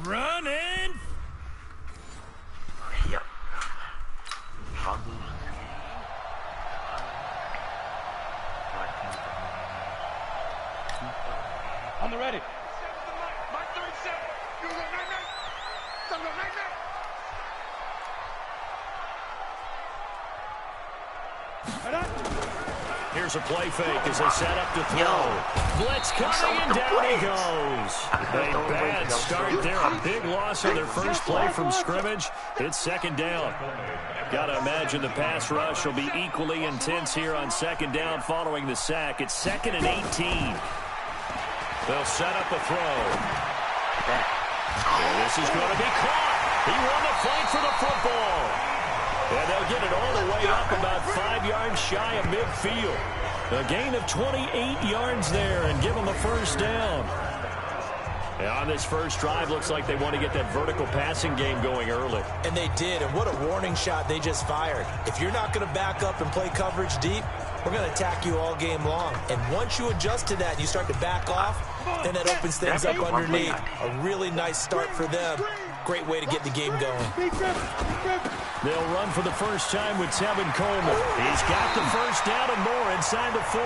Running. Iya. On the ready. Here's a play fake as they set up to throw. Blitz coming and down he goes. A bad start there. A big loss on their first play from scrimmage. It's second down. Got to imagine the pass rush will be equally intense here on second down following the sack. It's 2nd and 18. They'll set up a throw. And this is going to be caught. He won the fight for the football. And they'll get it all the way up about 5 yards shy of midfield. A gain of 28 yards there and give them a first down. And on this first drive, looks like they want to get that vertical passing game going early. And they did, and what a warning shot they just fired. If you're not going to back up and play coverage deep, we're going to attack you all game long. And once you adjust to that and you start to back off, then that opens things up underneath. A really nice start for them. Great way to get the game going. They'll run for the first time with Tevin Coleman. He's got the first down and more inside the 40.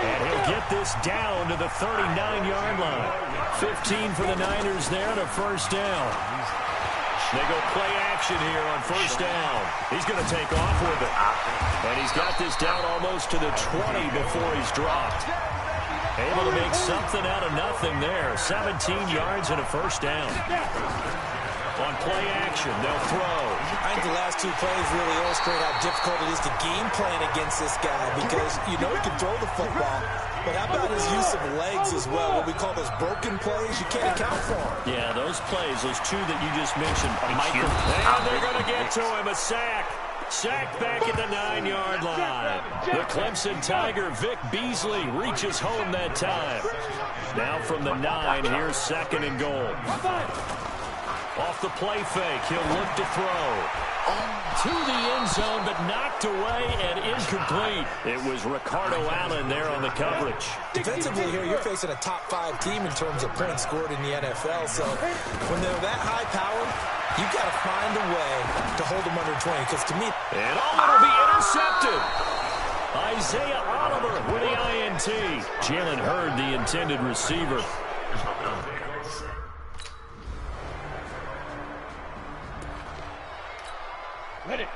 And he'll get this down to the 39-yard line. 15 for the Niners there and a first down. They go play action here on first down. He's going to take off with it. And he's got this down almost to the 20 before he's dropped. Able to make something out of nothing there. 17 yards and a first down. On play action, they'll throw. I think the last two plays really illustrate how difficult it is to game plan against this guy because you know he can throw the football. But how about his use of legs as well? What we call those broken plays, you can't account for them. Yeah, those plays, those two that you just mentioned, and they're going to get to him, a sack. Sacked back at the 9-yard line. The Clemson Tiger, Vic Beasley, reaches home that time. Now from the 9, here's 2nd and goal. Off the play fake, he'll look to throw. To the end zone, but knocked away and incomplete. It was Ricardo Allen there on the coverage. Defensively here, you're facing a top-5 team in terms of points scored in the NFL. So when they're that high-powered, you've got to find a way to hold them under 20. Because to me... And it'll be intercepted. Isaiah Oliver with the INT. Jalen Hurd, the intended receiver. Ready.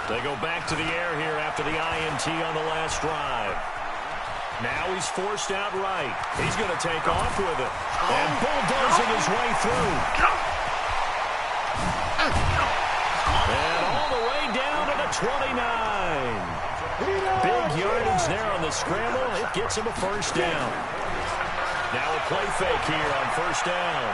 They go back to the air here after the INT on the last drive. Now he's forced out right. He's going to take off with it. And bulldozing his way through. And all the way down to the 29. Big yardage there on the scramble. It gets him a first down. Now a play fake here on first down.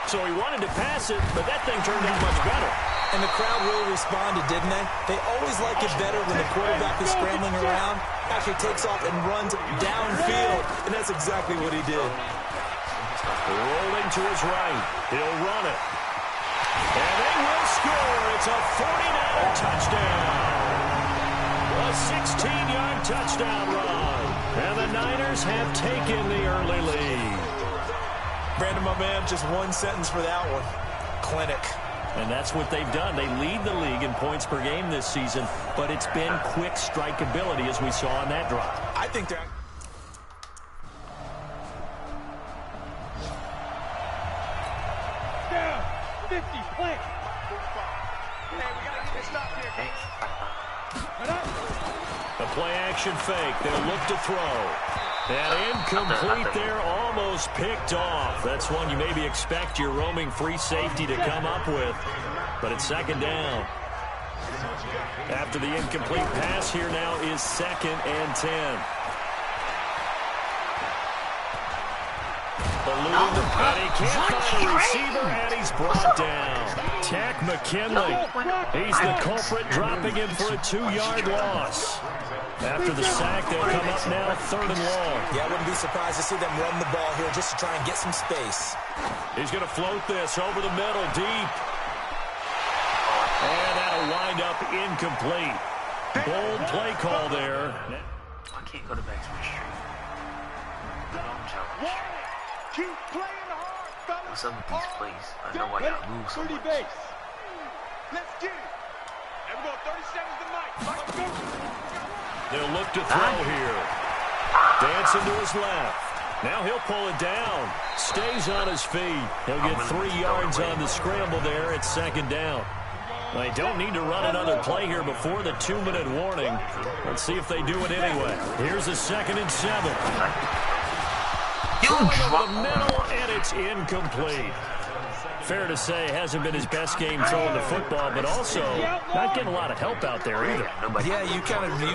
So he wanted to pass it, but that thing turned out much better. And the crowd really responded, didn't they? They always like it better when the quarterback is scrambling around, actually takes off and runs downfield. And that's exactly what he did. Rolling to his right. He'll run it. And they will score. It's a 49-yard touchdown. A 16-yard touchdown run. And the Niners have taken the early lead. Brandon, my man, just one sentence for that one. Clinic. And that's what they've done. They lead the league in points per game this season, but it's been quick strikeability as we saw on that drive. I think they're... Down. 50. Plant. Hey, we got to get this stop here. A play action fake. They'll look to throw. And incomplete there, almost picked off. That's one you maybe expect your roaming free safety to come up with. But it's second down. After the incomplete pass, here now is 2nd and 10. And he can't find a receiver, and he's brought down. Tack McKinley. He's the culprit, dropping him for a 2-yard loss. After the sack, they'll come up now 3rd and long. Yeah, I wouldn't be surprised to see them run the ball here just to try and get some space. He's going to float this over the middle, deep. And that'll wind up incomplete. Bold play call there. can't go to backspin street. Don't challenge. Keep playing hard, fellas. What's up with these plays? I know why y'all move so much. Let's get it. And we're going 30 seconds to Mike. Let's go. They'll look to throw here. Dancing to his left. Now he'll pull it down. Stays on his feet. He'll get 3 yards on the scramble there. It's second down. They don't need to run another play here before the 2-minute warning. Let's see if they do it anyway. Here's a 2nd and 7. Throwing over the middle, and it's incomplete. Fair to say, hasn't been his best game throwing the football, but also not getting a lot of help out there either. Yeah, you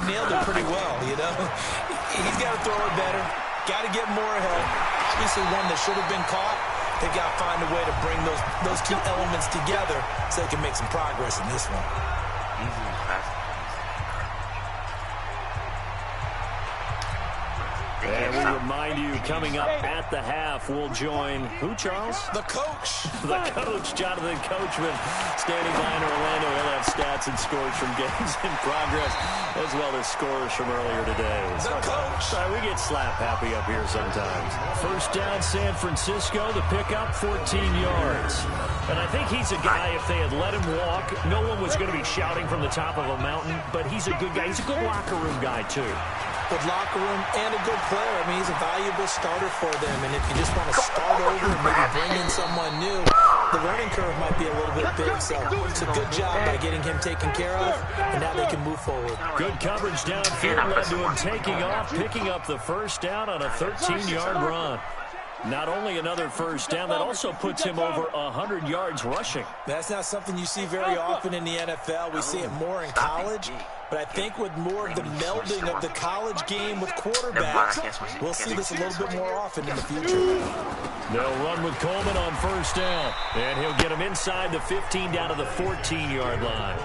nailed it pretty well, you know. He's got to throw it better. Got to get more ahead. Obviously one that should have been caught. They got to find a way to bring those two elements together so they can make some progress in this one. And we remind you, coming up at the half, we'll join who, Charles? The coach. The coach, Jonathan Coachman, standing by in Orlando. He'll have stats and scores from games in progress, as well as scores from earlier today. The coach. We get slap happy up here sometimes. First down, San Francisco. The pickup, 14 yards. And I think he's a guy, if they had let him walk, no one was going to be shouting from the top of a mountain, but he's a good guy. He's a good locker room guy, too. Good locker room and a good player. I mean, he's a valuable starter for them. And if you just want to start over and maybe bring in someone new, the learning curve might be a little bit big. So it's a good job by getting him taken care of, and now they can move forward. Good coverage downfield led to him taking off, picking up the first down on a 13-yard run. Not only another first down, that also puts him over 100 yards rushing. That's not something you see very often in the NFL. We see it more in college. But I think with more of the melding of the college game with quarterbacks, we'll see this a little bit more often in the future. They'll run with Coleman on first down. And he'll get him inside the 15 down to the 14-yard line.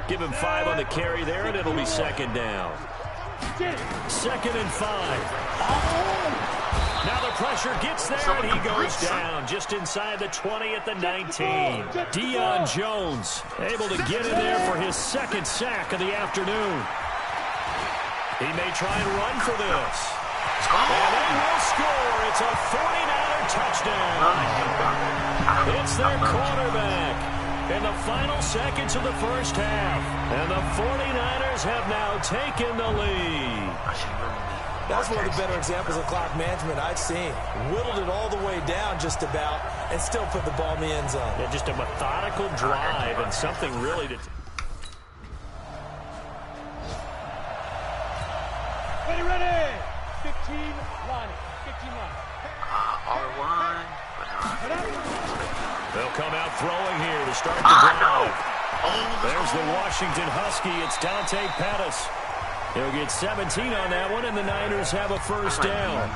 Give him 5 on the carry there, and it'll be second down. 2nd and 5. Now the pressure gets there, and he goes down just inside the 20 at the 19. Deion Jones able to get in there for his 2nd sack of the afternoon. He may try and run for this. And they will score. It's a 49er touchdown. It's their quarterback in the final seconds of the first half. And the 49ers have now taken the lead. That's one of the better examples of clock management I've seen. Whittled it all the way down just about and still put the ball in the end zone. Yeah, just a methodical drive and something really to... Ready. 15 line. 15 line. R1. They'll come out throwing here to start the drive. There's the Washington Husky. It's Dante Pettis. He'll get 17 on that one, and the Niners have a first down.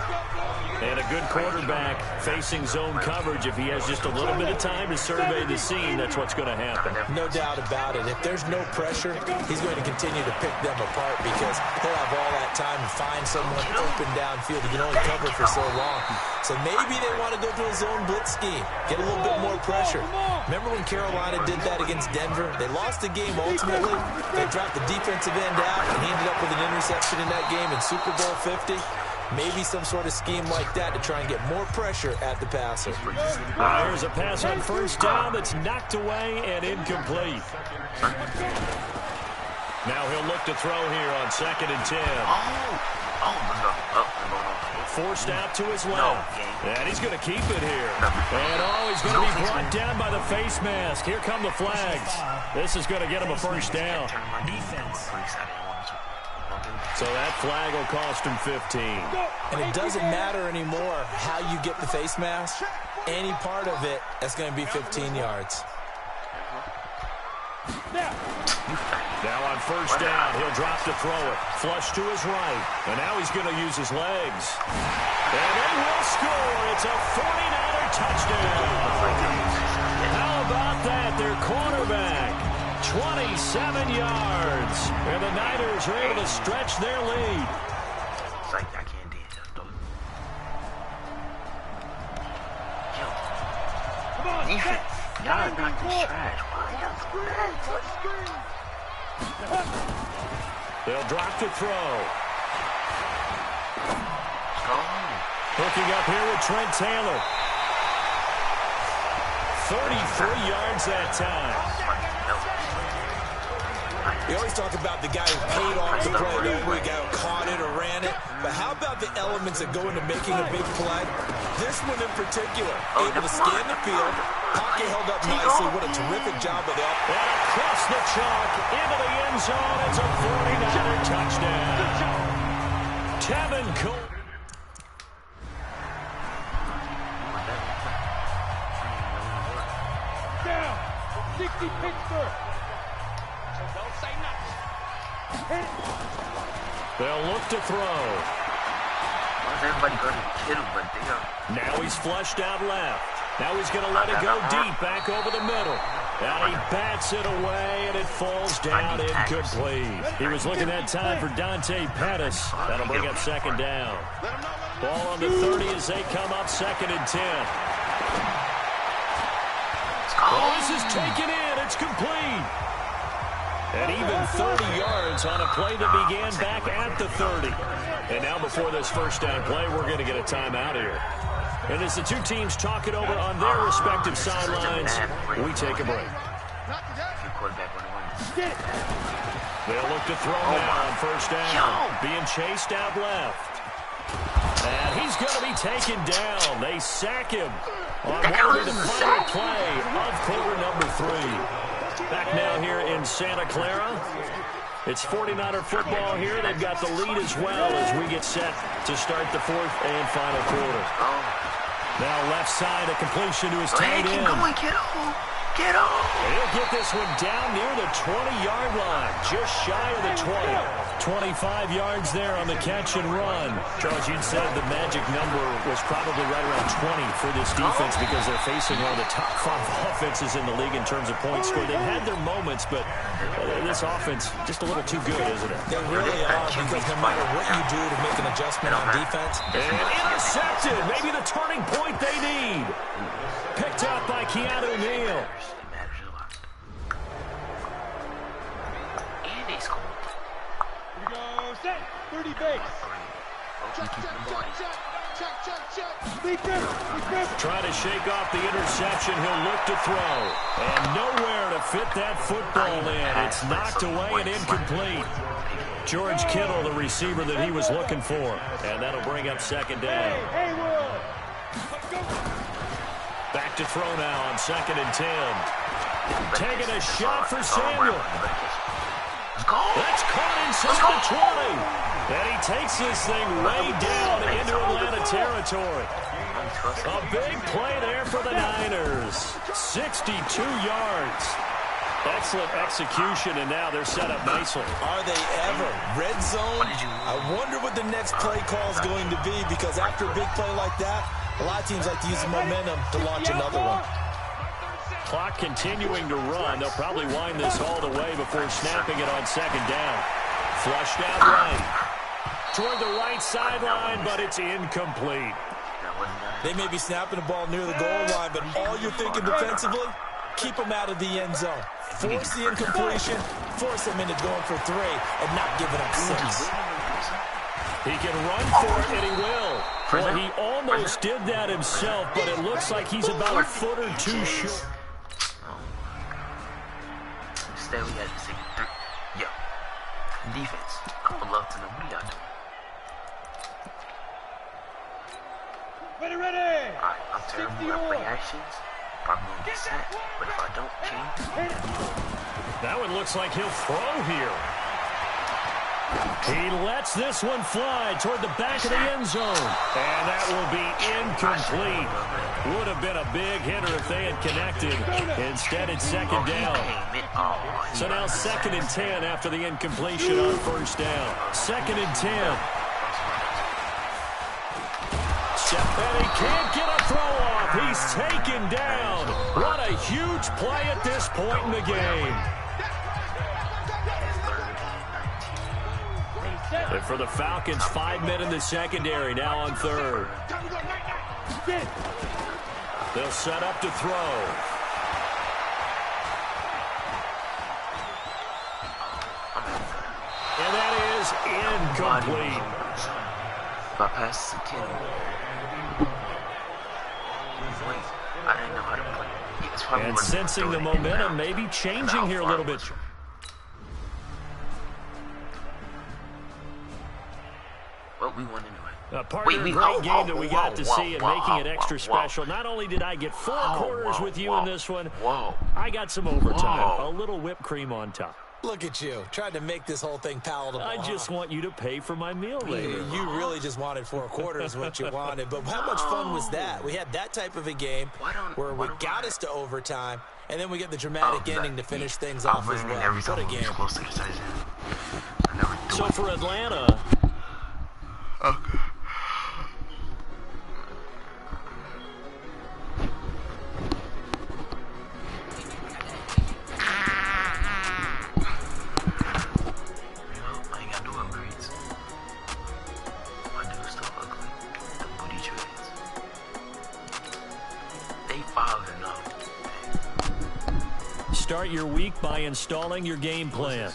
And a good quarterback facing zone coverage. If he has just a little bit of time to survey the scene, that's what's going to happen. No doubt about it. If there's no pressure, he's going to continue to pick them apart because he'll have all that time to find someone open downfield. He can only cover for so long. So maybe they want to go to a zone blitz scheme, get a little bit more pressure. Remember when Carolina did that against Denver? They lost the game ultimately. They dropped the defensive end out, and he ended up with an interception in that game in Super Bowl 50. Maybe some sort of scheme like that to try and get more pressure at the passer. Here's a pass on first down that's knocked away and incomplete. Now he'll look to throw here on 2nd and 10. Forced out to his left. And he's going to keep it here. And he's going to be brought down by the face mask. Here come the flags. This is going to get him a first down. Defense. So that flag will cost him 15. And it doesn't matter anymore how you get the face mask. Any part of it, that's going to be 15 yards. Now on first down, he'll drop to throw it. Flush to his right. And now he's going to use his legs. And they will score. It's a 49er touchdown. How about that? Their quarterback. 27 yards. And the Niners are able to stretch their lead. It's like I can't do it. Yo. Defense. Y'all not this trash. Why y'all so bad? They'll drop to throw. Hooking up here with Trent Taylor. 33 yards that time. We always talk about the guy who paid off the play, the guy who caught it or ran it. But how about the elements that go into making a big play? This one in particular, able to scan the field, pocket held up nicely. What a terrific job of that. And across the chalk, into the end zone. It's a 49er touchdown. Tevin Coleman. Down. 60 Pittsburgh. So don't say nothing. Hit it. They'll look to throw. Why does everybody go to kill him, but they are... Now he's flushed out left. Now he's going to let it go deep back over the middle. And he bats it away, and it falls down incomplete. He was looking that time for Dante Pettis. That'll bring up second down. Ball on the 30 as they come up 2nd and 10. Oh, this is taken in. It's complete. And even 30 yards on a play that began back at the 30. And now before this first down play, we're going to get a timeout here. And as the two teams talk it over on their respective sidelines, we take a break. They'll look to throw now on first down. Being chased out left. And he's going to be taken down. They sack him on what will be the final play of quarter number 3. Back now here in Santa Clara. It's 49er football here. They've got the lead as well as we get set to start the 4th and final quarter. Now left side, a completion to his tight end. Get on. He'll get this one down near the 20-yard line, just shy of the 20. 25 yards there on the catch and run. Charles, you said the magic number was probably right around 20 for this defense because they're facing one of the top 5 offenses in the league in terms of points scored. They've had their moments, but this offense just a little too good, isn't it? They really are, because no matter what you do to make an adjustment on defense. And intercepted. Maybe the turning point they need. Picked up by Keanu Neal. And they scored. Here we go. Set. 30 base. Trying to shake off the interception. He'll look to throw. And nowhere to fit that football in. It's knocked away and incomplete. George Kittle, the receiver that he was looking for. And that'll bring up second down. Hey, Will. Let's go. Back to throw now on 2nd and 10. Taking a shot for Samuel. That's caught inside the 20. And he takes this thing way down into Atlanta territory. A big play there for the Niners. 62 yards. Excellent execution, and now they're set up nicely. Are they ever? Red zone? I wonder what the next play call is going to be, because after a big play like that, a lot of teams like to use the momentum to launch another one. Clock continuing to run. They'll probably wind this all the way before snapping it on 2nd down. Flushed out right. Toward the right sideline, but it's incomplete. They may be snapping the ball near the goal line, but all you're thinking defensively, keep them out of the end zone. Force the incompletion, force them into going for 3, and not giving up 6. He can run for it, and he will. Well, he almost did that himself, but it looks like he's about a foot or 2 short. Stay we had the 3. Yo. Defense. I would love to know what y'all doing. Ready. Alright, I'm terrible at play actions. Probably gonna get set. But if I don't, King. That one looks like he'll throw here. He lets this one fly toward the back of the end zone. And that will be incomplete. Would have been a big hitter if they had connected. Instead, it's 2nd down. So now 2nd and 10 after the incompletion on 1st down. 2nd and 10. And he can't get a throw off. He's taken down. What a huge play at this point in the game. And for the Falcons, 5 men in the secondary, now on 3rd. They'll set up to throw. And that is incomplete. If I pass this to Kitty. Wait, I didn't know how to play. Yeah, it's probably And sensing the momentum maybe changing here a little bit. Well, we won anyway. A great game that we got to see and making it extra special. Not only did I get 4 quarters with you in this one, I got some overtime. A little whipped cream on top. Look at you, trying to make this whole thing palatable. I just want you to pay for my meal later. You really just wanted 4 quarters what you wanted. But how much fun was that? We had that type of a game where we got us to overtime, and then we get the dramatic ending to finish things off as well. What a game. So for Atlanta... Okay. Start your week by installing your game plan.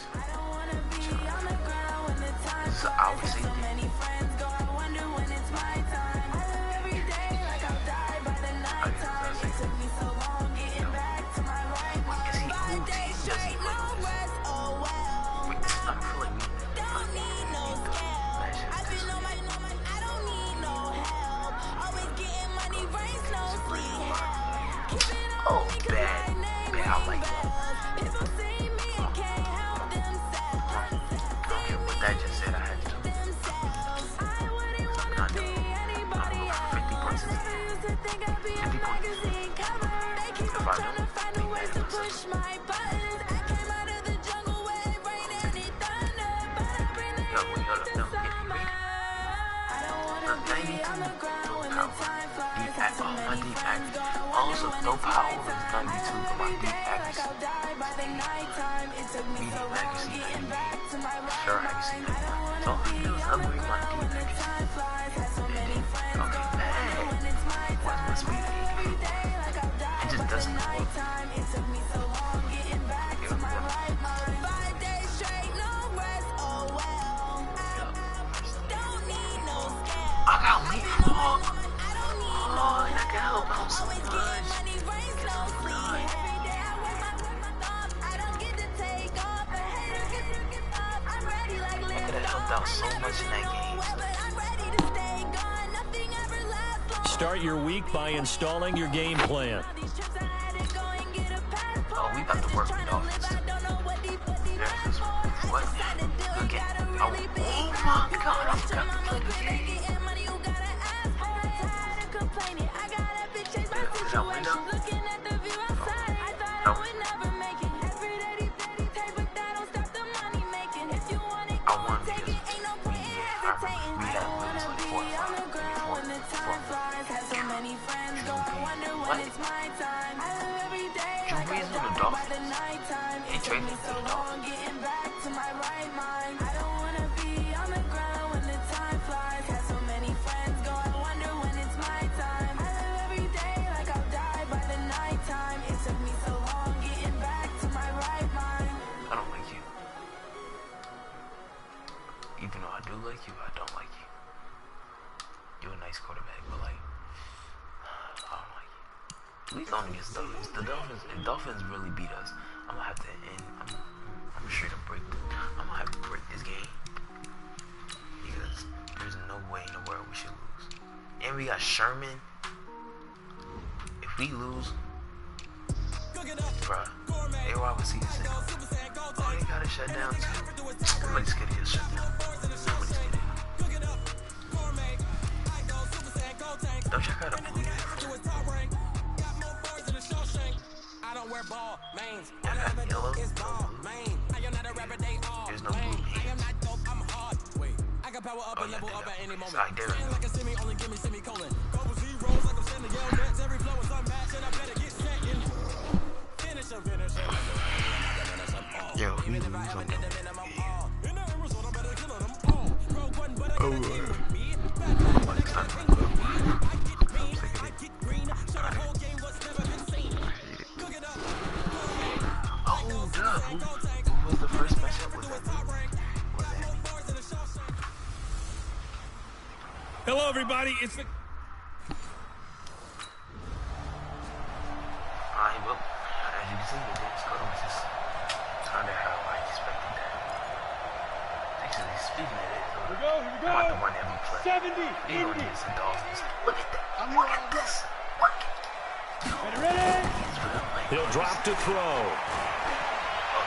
Also, no power is 92, but my deep accuracy. Medium accuracy 98. Sure accuracy 91. So all I do is upgrade my deep accuracy. Okay, man. What's my speed at 84? It just doesn't work. I got leapfrog. Oh, and I can help out so much. Out so much in that game. Start your week by installing your game plan. Oh, we about to work with Dolphins. There's this one. What? Good game. Oh my God, I forgot to play the game. Is that window? The Dolphins really beat us. I'm gonna have to end. I'm straight up break. I'm gonna have to break this game because there's no way in the world we should lose. And we got Sherman. If we lose, bruh, they were obviously the same. Oh, they gotta shut down too. Somebody's gonna get shut down. Somebody's gonna. Don't check out a blue uniform. I don't wear ball mains. I got yellow. There's no blue hands. I can power up and level up at any moment. Like a semi, only give me semicolon. Couple zeros, like I'm sending yell dance. Every flow is unmatched, and I better get second. Finish him. Yo, we lose on them. Oh, who was the first matchup? Was that me? Hello, everybody. It's the... Alright, well, as you can see, the game score was just kind of how I expected that. Actually, speaking of it, Here we go. I'm about to run every play. 70, They're going to Indy. get some Dolphins. Look at that. Look at this. Look at Ready? He'll drop to throw. Oh,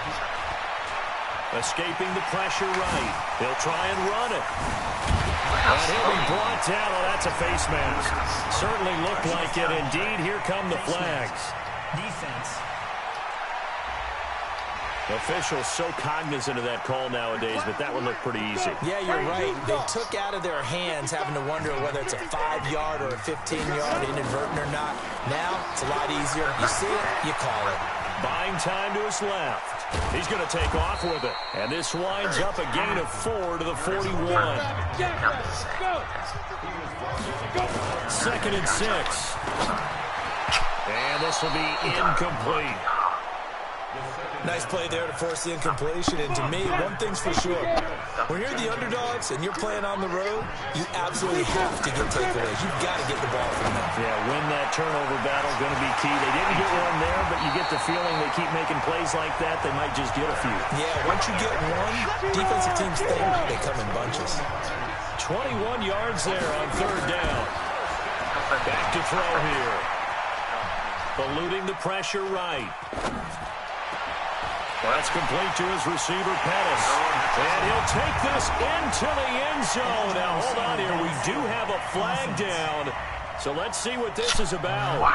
he's right. Escaping the pressure right. He'll try and run it. And he'll be brought down. Oh, that's a face mask. Certainly looked like it. Indeed, here come the flags. Defense. Officials so cognizant of that call nowadays, but that would look pretty easy. Yeah, you're right. They took out of their hands having to wonder whether it's a 5-yard or a 15-yard inadvertent or not. Now, it's a lot easier. You see it, you call it. Buying time to his left. He's going to take off with it. And this winds up a gain of 4 to the 41. Go. 2nd and 6. And this will be incomplete. Nice play there to force the incompletion. And to me, one thing's for sure. When you're the underdogs and you're playing on the road, you absolutely have to get takeaways. You've got to get the ball from them. Yeah, win that turnover battle, going to be key. They didn't get one there, but you get the feeling they keep making plays like that, they might just get a few. Yeah, once you get one, defensive teams think they come in bunches. 21 yards there on 3rd down. Back to throw here. Eluding the pressure right. That's complete to his receiver, Pettis. And he'll take this into the end zone. Now, hold on here. We do have a flag down. So let's see what this is about.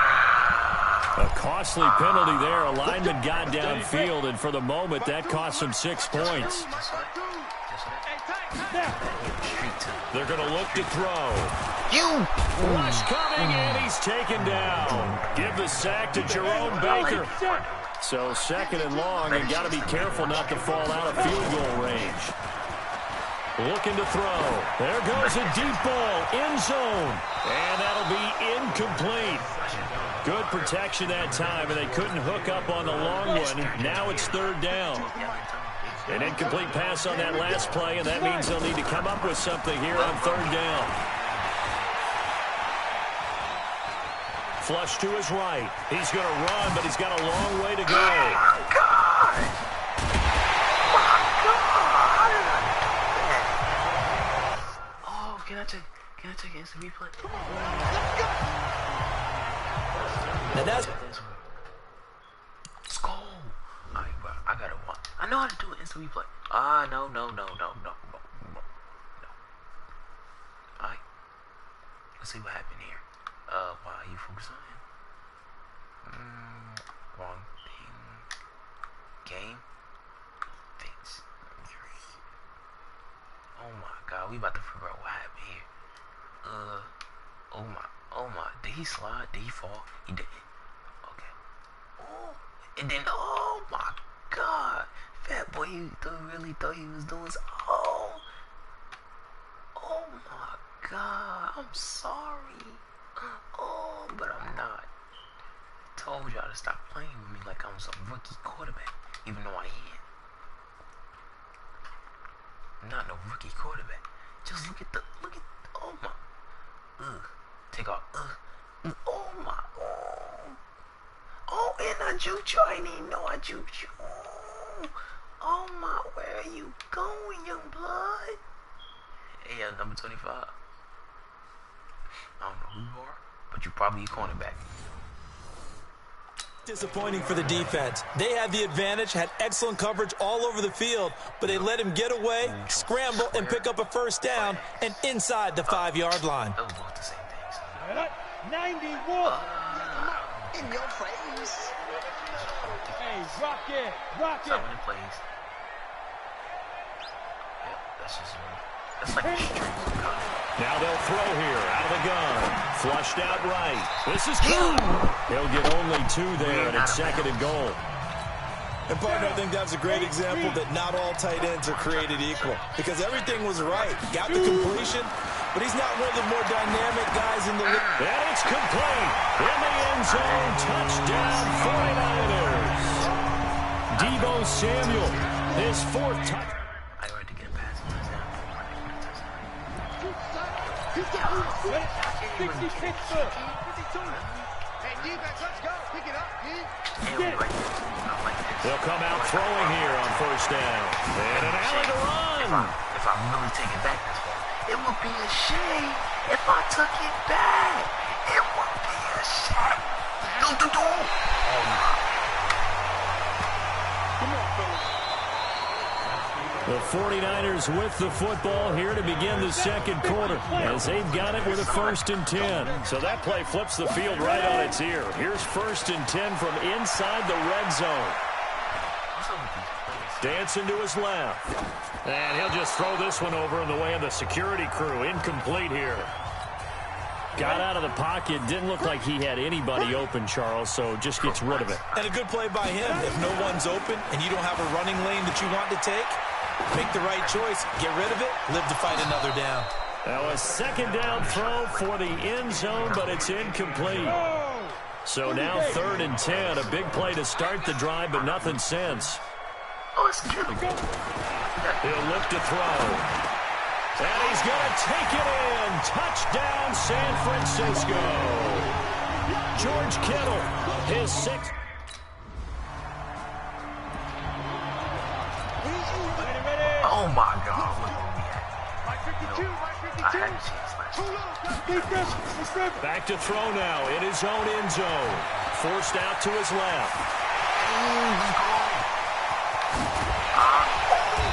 A costly penalty there. A lineman got downfield, and for the moment, that cost him 6 points. They're going to look to throw. Rush coming, and he's taken down. Give the sack to Jerome Baker. So 2nd and long, and got to be careful not to fall out of field goal range. Looking to throw. There goes a deep ball, end zone. And that'll be incomplete. Good protection that time, and they couldn't hook up on the long one. Now it's 3rd down. An incomplete pass on that last play, and that means they'll need to come up with something here on 3rd down. Flush to his right. He's going to run, but he's got a long way to go. Oh, my God. Oh, can I take instant replay? Come on, let's go. Now that's... Let's go. All right, bro. I got it. I know how to do an instant replay. No. All right. Let's see what happened here. Why are you focusing on him? Wrong thing. Game. Fix. Oh my God, we about to figure out what happened here. Oh my. Did he slide? Did he fall? He didn't. Okay. Oh, and then, oh my God. Fat boy, you really thought he was doing so. Oh my God. I'm sorry. Oh, but I'm not. Told y'all to stop playing with me like I was a rookie quarterback, even though I am. I'm not no rookie quarterback. Just look at, oh my, take off, oh my, oh, and I juked you, I didn't even know I juked you. Oh my, where are you going, young blood? Hey, number 25. I don't know who you are, but you're probably a cornerback. Disappointing for the defense. They had the advantage, had excellent coverage all over the field, but they let him get away, scramble, and pick up a 1st down, and inside the 5-yard line. Those both the same things. 91. In your face. Hey, rock it. Someone in plays. Yeah, that's just me. That's like a streak. Now they'll throw here out of the gun. Flushed out right. This is good. He'll get only 2 there, and it's 2nd and goal. And partner, I think that was a great example that not all tight ends are created equal, because everything was right. Got the completion, but he's not one of the more dynamic guys in the league. And it's complete. In the end zone, touchdown 49ers. Deebo Samuel, his 4th touchdown. I already get a pass. 60 Pittsburgh. 52. Hey, defense, let's go. Pick it up, D. They'll come out throwing here on first down. And an alley to run. If I really take it back this far, it would be a shame if I took it back. It would be a shame. Do. Oh, my. Come on, fellas. The 49ers with the football here to begin the second quarter as they've got it with a 1st and 10. So that play flips the field right on its ear. Here's 1st and 10 from inside the red zone. Dancing to his left. And he'll just throw this one over in the way of the security crew. Incomplete here. Got out of the pocket. Didn't look like he had anybody open, Charles, so just gets rid of it. And a good play by him. If no one's open and you don't have a running lane that you want to take, make the right choice. Get rid of it. Live to fight another down. Now a 2nd down throw for the end zone, but it's incomplete. So now 3rd and 10. A big play to start the drive, but nothing since. He'll look to throw. And he's going to take it in. Touchdown, San Francisco. George Kittle, his 6th. Oh, my God. Look where we at. I had a chance last year. Back to throw now in his own end zone. Forced out to his left.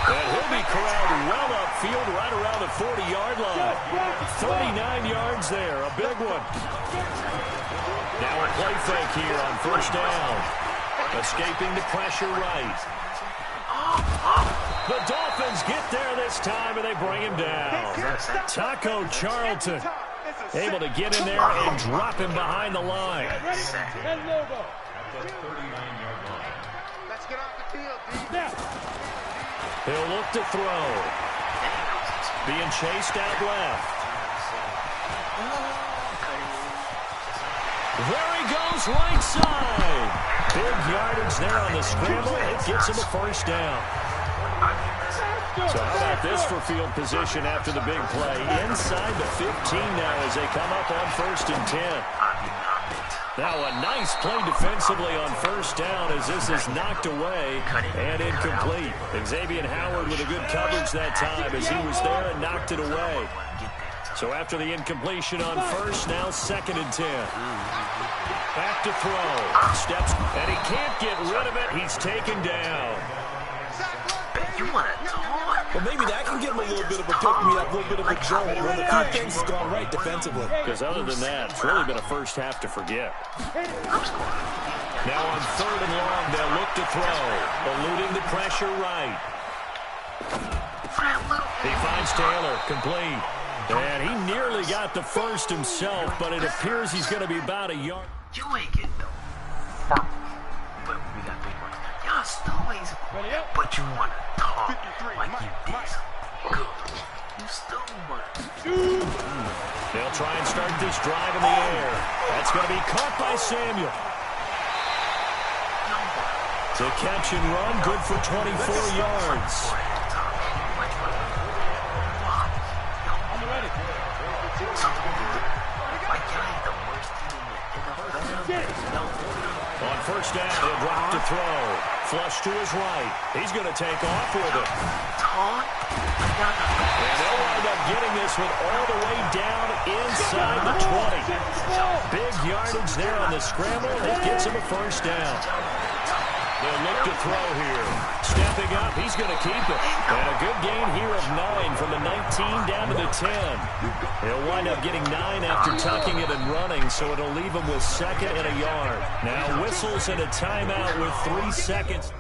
And he'll be corralled well upfield right around the 40-yard line. 39 yards there, a big one. Now a play fake here on 1st down. Escaping the pressure right. The Dolphins get there this time, and they bring him down. Taco Charlton able to get in there and drop him behind the line. Let's get off the field, D. He'll look to throw. Being chased out left. There he goes, right side. Big yardage there on the scramble. It gets him a 1st down. So how about this for field position after the big play? Inside the 15 now as they come up on 1st and 10. Now a nice play defensively on 1st down as this is knocked away and incomplete. Xavier Howard with a good coverage that time as he was there and knocked it away. So after the incompletion on 1st, now 2nd and 10. Back to throw. Steps, and he can't get rid of it. He's taken down. You want to talk? Well, maybe that can give him a little bit of a pick-me-up, a little bit of a jolt when a few things have gone right defensively. Because other than that, it's really been a first half to forget. Now on 3rd and long, they'll look to throw. Eluding the pressure right. He finds Taylor, complete. And he nearly got the 1st himself, but it appears he's going to be about a yard. You ain't getting no first. But we got 3 points. Y'all still ain't scoring. But you want to talk like you did something good. You still want to. They'll try and start this drive in the air. That's going to be caught by Samuel. The catch and run, good for 24 yards. On 1st down, he'll drop to throw. Flush to his right. He's going to take off with it. And they'll wind up getting this one all the way down inside the 20. Big yardage there on the scramble. It gets him a 1st down. They'll look to throw here. Stepping up, he's going to keep it. And a good gain here of 9 from the 19 down to the 10. He'll wind up getting 9 after tucking it and running, so it'll leave him with 2nd and a yard. Now whistles and a timeout with 3 seconds.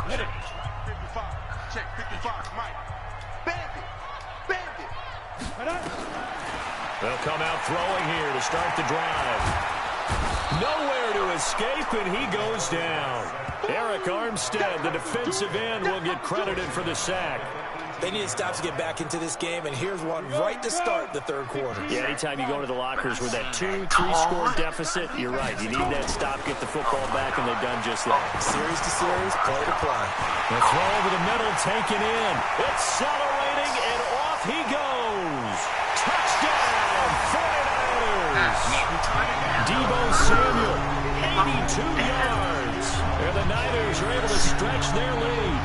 55. Check 55, Mike. Bandit. They'll come out throwing here to start the drive. Nowhere to escape, and he goes down. Eric Armstead, the defensive end, will get credited for the sack. They need a stop to get back into this game, and here's one right to start the 3rd quarter. Yeah, anytime you go into the lockers with that 2-3-score deficit, you're right. You need that stop, get the football back, and they've done just that. Series to series, play to play. The throw over the middle, taken in. Accelerating yards. And the Niners are able to stretch their lead.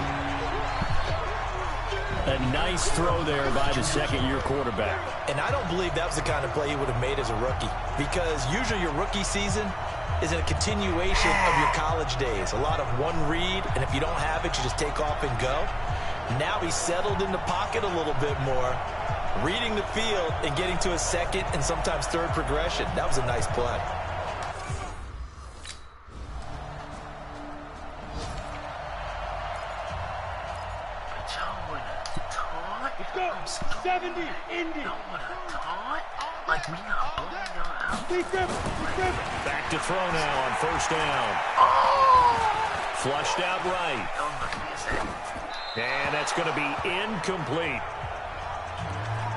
A nice throw there by the second-year quarterback. And I don't believe that was the kind of play he would have made as a rookie, because usually your rookie season is a continuation of your college days. A lot of one read, and if you don't have it, you just take off and go. Now he's settled in the pocket a little bit more, reading the field and getting to a second and sometimes third progression. That was a nice play. Let's go. 70, Indy. Like, we not blowing y'all out. Back to throw now on first down. Flushed out right. And that's going to be incomplete.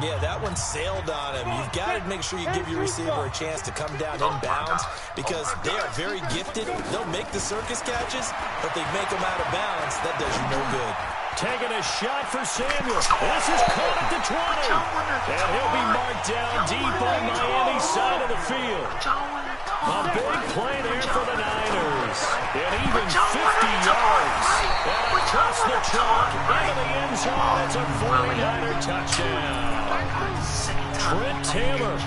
Yeah, that one sailed on him. You've got to make sure you give your receiver a chance to come down inbounds, because they are very gifted. They'll make the circus catches, but they make them out of bounds. That does you no good. Taking a shot for Samuel. This is caught at the 20. And he'll be marked down deep on Miami's side of the field. A big play there for the Niners. And even 50 yards. And across the chalk into the end zone. It's a 49er touchdown. Trent Taylor,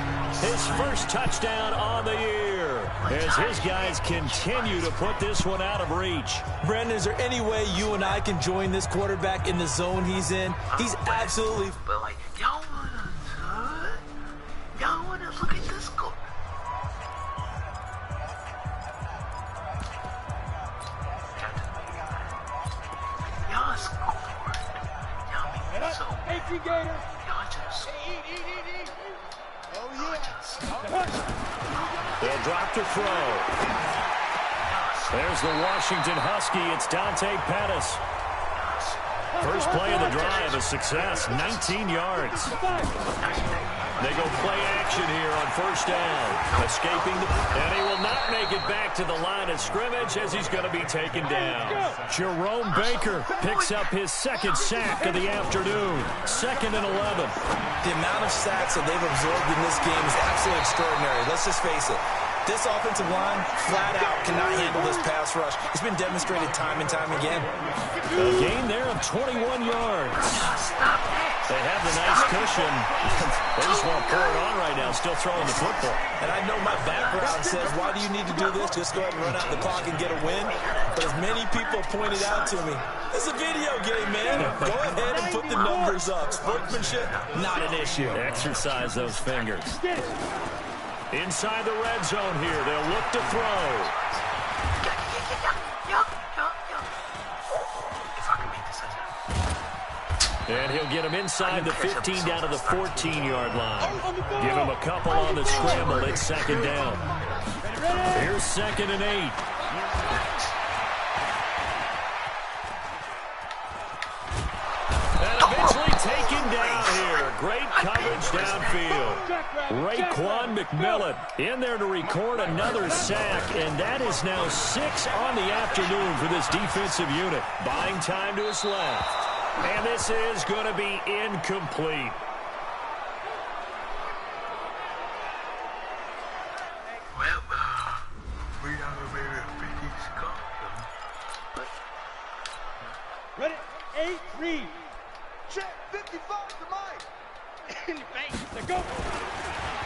his first touchdown on the year, as his guys continue to put this one out of reach. Brandon, is there any way you and I can join this quarterback in the zone he's in? He's absolutely... But, like, y'all wanna look at this goal. Y'all scored. Y'all made me so mad. Y'all just... They'll drop to throw. There's the Washington Husky. It's Dante Pettis. First play of the drive, a success, 19 yards. They go play action here on first down. Escaping, and he will not make it back to the line of scrimmage as he's going to be taken down. Jerome Baker picks up his second sack of the afternoon. 2nd and 11. The amount of sacks that they've absorbed in this game is absolutely extraordinary. Let's just face it. This offensive line, flat out, cannot handle this pass rush. It's been demonstrated time and time again. A gain there of 21 yards. They have the nice cushion. They just want to pour it on right now, still throwing the football. And I know my background says, why do you need to do this? Just go ahead and run out the clock and get a win. But as many people pointed out to me, it's a video game, man. Go ahead and put the numbers up. Sportsmanship, not an issue. Exercise those fingers. Inside the red zone here, they'll look to throw. And he'll get him inside the 15 down to the 14-yard line. Give him a couple on the scramble. It's 2nd down. Here's 2nd and 8. And eventually taken down here. Great coverage downfield. Raekwon McMillan in there to record another sack, and that is now 6 on the afternoon for this defensive unit. Buying time to his left. And this is going to be incomplete. Well, we have a very big score. Ready? 8, read. Check 55 to Mike. In the face. Let's go.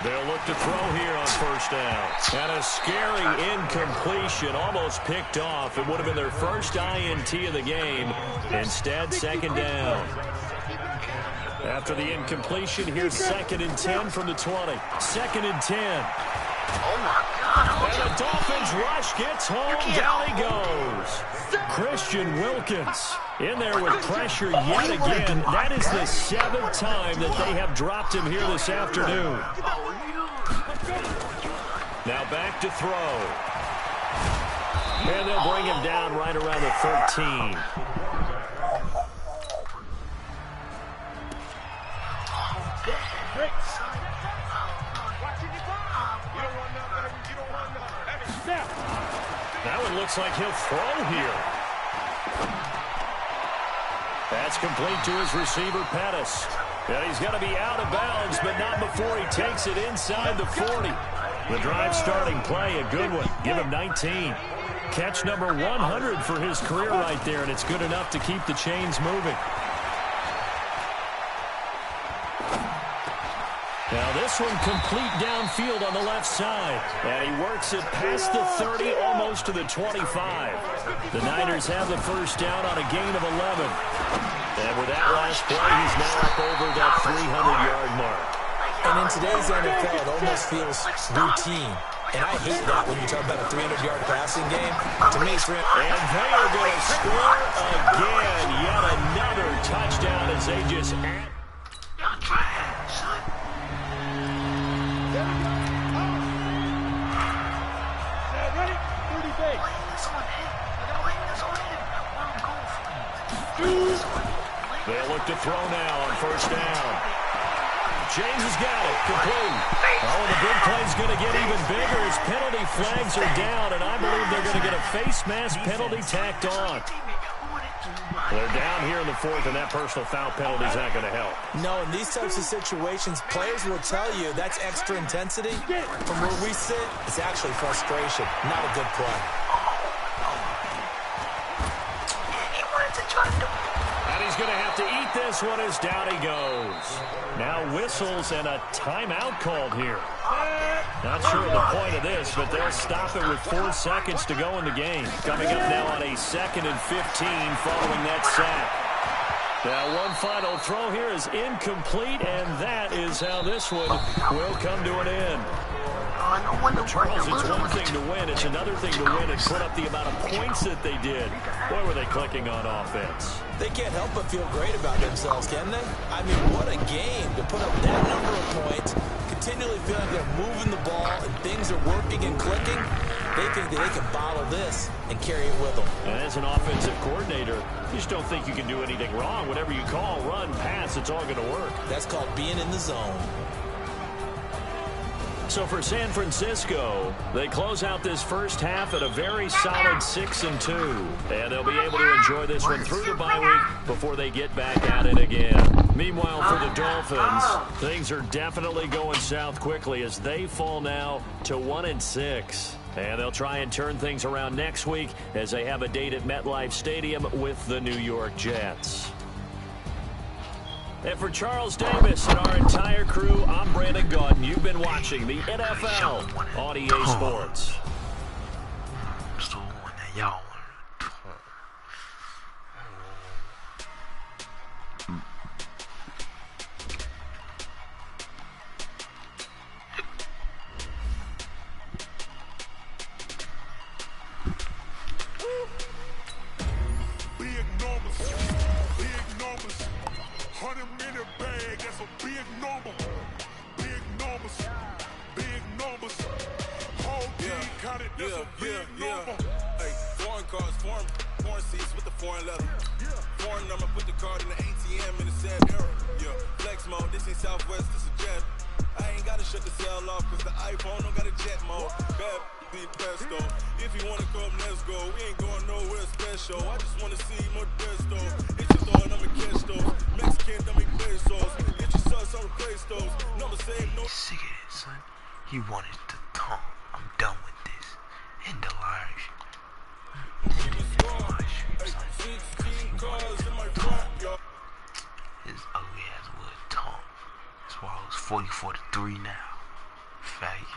They'll look to throw here on first down. And a scary incompletion, almost picked off. It would have been their first INT of the game. Instead, 2nd down. After the incompletion, here's 2nd and 10 from the 20. 2nd and 10. Oh, my God. And the Dolphins rush gets home. Down he goes. Christian Wilkins in there with pressure yet again. That is the 7th time that they have dropped him here this afternoon. Now back to throw. And they'll bring him down right around the 13. That one looks like he'll throw here. That's complete to his receiver, Pettis. And he's going to be out of bounds, but not before he takes it inside the 40. The drive starting play, a good one. Give him 19. Catch number 100 for his career right there, and it's good enough to keep the chains moving. Now this one complete downfield on the left side. And he works it past the 30, almost to the 25. The Niners have the first down on a gain of 11. And with that last play, he's now up over that 300-yard mark. And in today's NFL, it almost feels routine. And I hate that when you talk about a 300-yard passing game. To me, it's... And they are going to score again. Yet another touchdown as they just... Y'all trash, son. Ready? 30 base. They look to throw now on first down. James has got it. Complete. Oh, the big play's going to get even bigger as penalty flags are down, and I believe they're going to get a face mask penalty tacked on. They're down here in the fourth, and that personal foul penalty is not going to help. No, in these types of situations, players will tell you that's extra intensity. From where we sit, it's actually frustration, not a good play. And he's going to have to eat this one as down he goes. Now whistles and a timeout called here. Not sure of the point of this, but they'll stop it with 4 seconds to go in the game. Coming up now on a 2nd and 15 following that sack. Now one final throw here is incomplete, and that is how this one will come to an end. Charles, it's one thing to win. It's another thing to win and put up the amount of points that they did. Boy, were they clicking on offense. They can't help but feel great about themselves, can they? I mean, what a game to put up that number of points, continually feeling like they're moving the ball and things are working and clicking. They think that they can bottle this and carry it with them. And as an offensive coordinator, you just don't think you can do anything wrong. Whatever you call, run, pass, it's all going to work. That's called being in the zone. So for San Francisco, they close out this first half at a very solid 6-2. And they'll be able to enjoy this one through the bye week before they get back at it again. Meanwhile, for the Dolphins, things are definitely going south quickly as they fall now to 1-6. And they'll try and turn things around next week as they have a date at MetLife Stadium with the New York Jets. And for Charles Davis and our entire crew, I'm Brandon Gaudin. You've been watching the NFL on EA Sports. It's the one that y'all wanted. Big numbers, big numbers. 100-minute bag, that's a big number. Big numbers, big numbers. Whole team counted, that's a big number. Hey, foreign cars, foreign seats with the foreign leather. Foreign number, put the card in the ATM in the sad era. Yeah, flex mode, this ain't Southwest, this is jet. I ain't gotta shut the cell off, cause the iPhone don't got a jet mode. Bad be pesto. If you wanna come, let's go. We ain't going nowhere special. I just wanna see more desto. It's your thought, I'ma catch those. Mexican, dummy pesos. Get your sauce on the place those. Never say no. Sick of it, son. He wanted to talk. I'm done with this. End the live. His ugly ass would talk. That's why I was 44-3 now. Faggot.